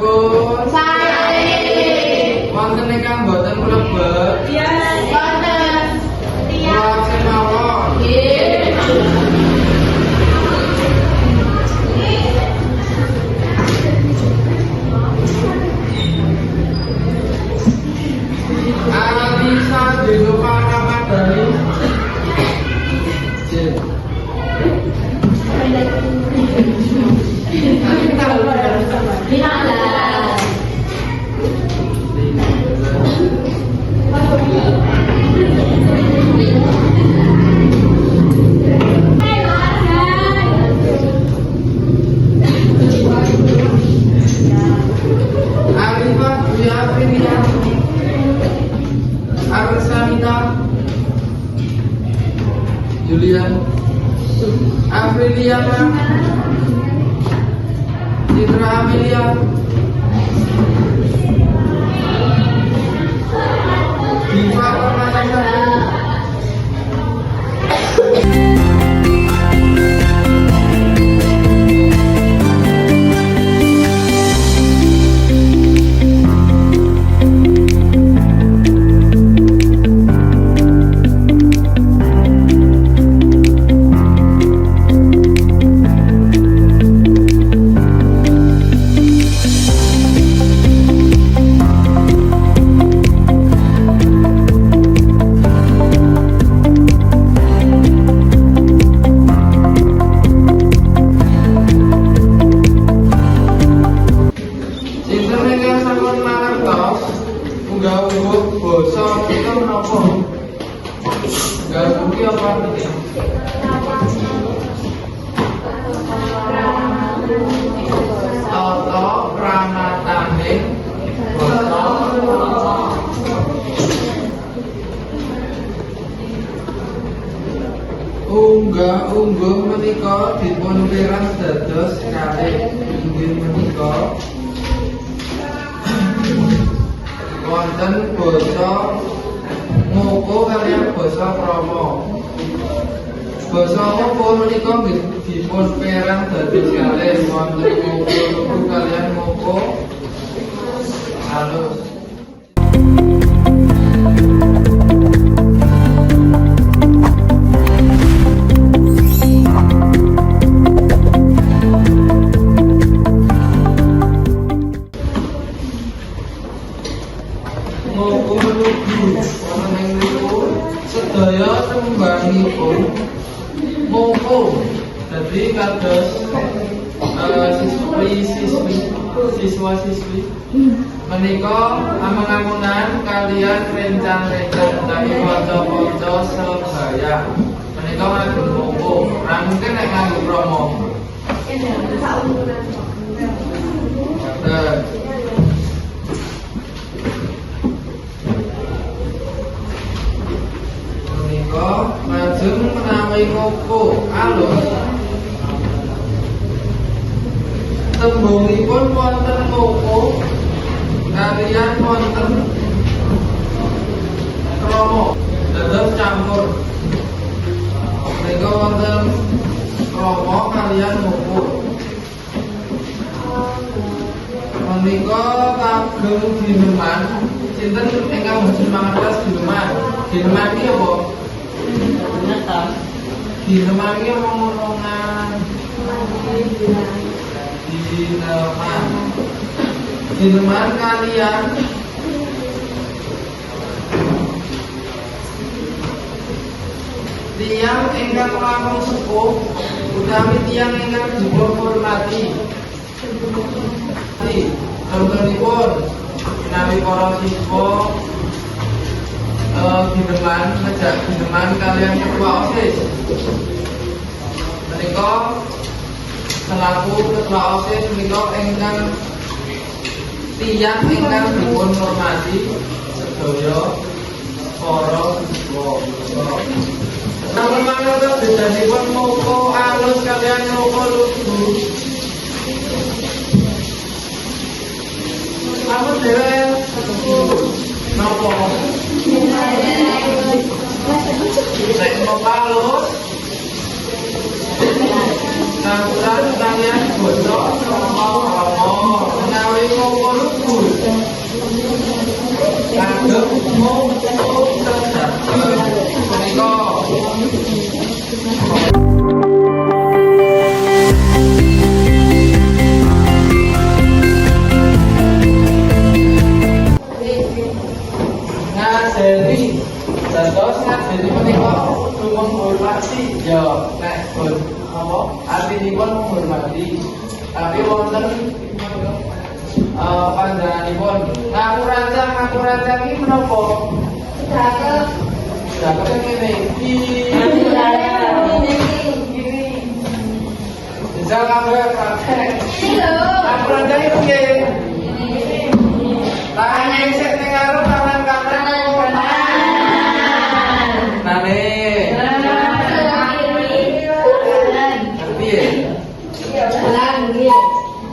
dipun Sae. wonten ingkang boten mlebet. Yes. Wonten. Kula ajeng mawon. Alisa Dino Paramadani. Arifah Dwi Aprilia. Arsamita Julian Aprilia Citra Amelia Diva Permatasari. Sinten ingkang sampun mangertos unggah-ungguh basa kita menapa? Unggah-ungguh apa artinya? Tata pranataning basa. Unggah-ungguh menika dipun perang dados kalih. Inggih menika wonten basa Moko kaliyan basa Krama. Basa Moko menika dipun perang dados kalih, wonten Moko kaliyan Moko halus. Moko menuju wonten ing niku sedaya tembangipun Moko dadi kados siswa-siswi menika amung-amungan kalian rencang-rencang utawi kanca-kanca sebaya menika nganggo Moko, ora mungkin nek nganggo Krama. Lajeng menawi Moko alus tembungipun wonten Moko kaliyan wonten Krama dados campur. Menika wonten Krama kaliyan Moko. Menika kagem gineman sinten ingkang boten mangertos gineman. Gineman iki apa? Gineman iki omongan Gineman kalian tiang ingkang langkung sepuh utawi tiang ingkang dipun hormati. Contohipun menawi para siswa gineman ngejak gineman kalian ketua OSIS. Menika selaku ketua OSIS menika ingkang tiyang ingkang dipun hormati sedaya para siswa. Namun manut bedanipun Moko alus kalian Moko lugu. Namun dhewe napa? Nek Moko alus campuran kalian basa Krama. Menawi Moko luput. Kagem mumpung tedaten menika. Ngajeni dados ngajeni menika menghormati ya nek pun apa artinipun menghormati tapi wonten panjenenganipun ngaku rancang iki menapa dados ngene iki jajal kabeh praktek ngaku rancang iki piye tangan sik ning karo tangan kanan nane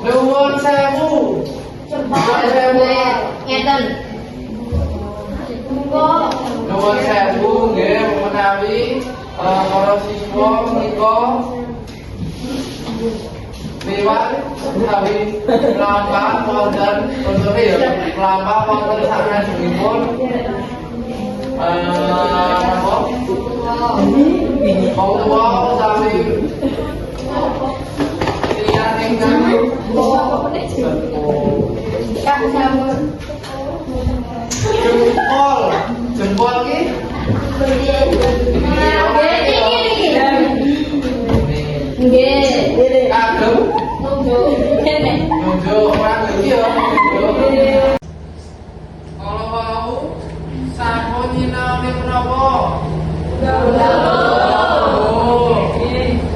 nuwun sewu nuwun sewu nggih menawi para siswa menika liwat menawi mlampah wonten contohé ya mlampah wonten saknajengipun apa Allah utawi liyan ingkang jempol ki kagem nunjuk orang iki ya kalau mau sampun nyinaoni menapa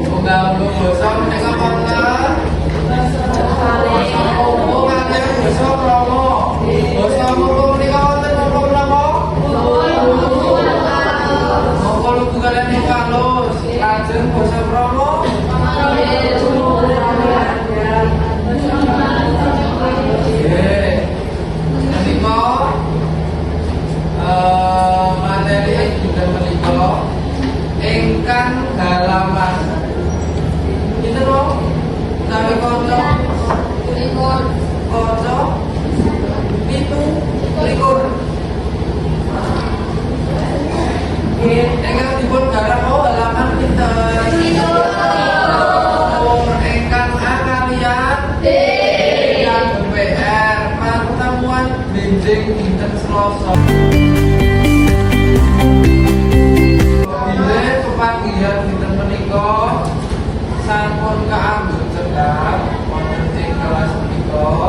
Unggah-ungguh basa menika wonten basa Moko kaliyan basa Rama. Basa Moko menika wonten napa-napa? Moko lugu kaliyan ing kalus. Lajeng basa Rama. Nggih. Menika materi ing dinten menika ingkang halaman itu loh tapi kocok kocok itu likur ingkang dipun garap halaman kita ingkang A kalian ingkang PR pertemuan benjing dinten Selasa panggilan dinten menika sampun kaanggo cedhak wonten ing kelas menika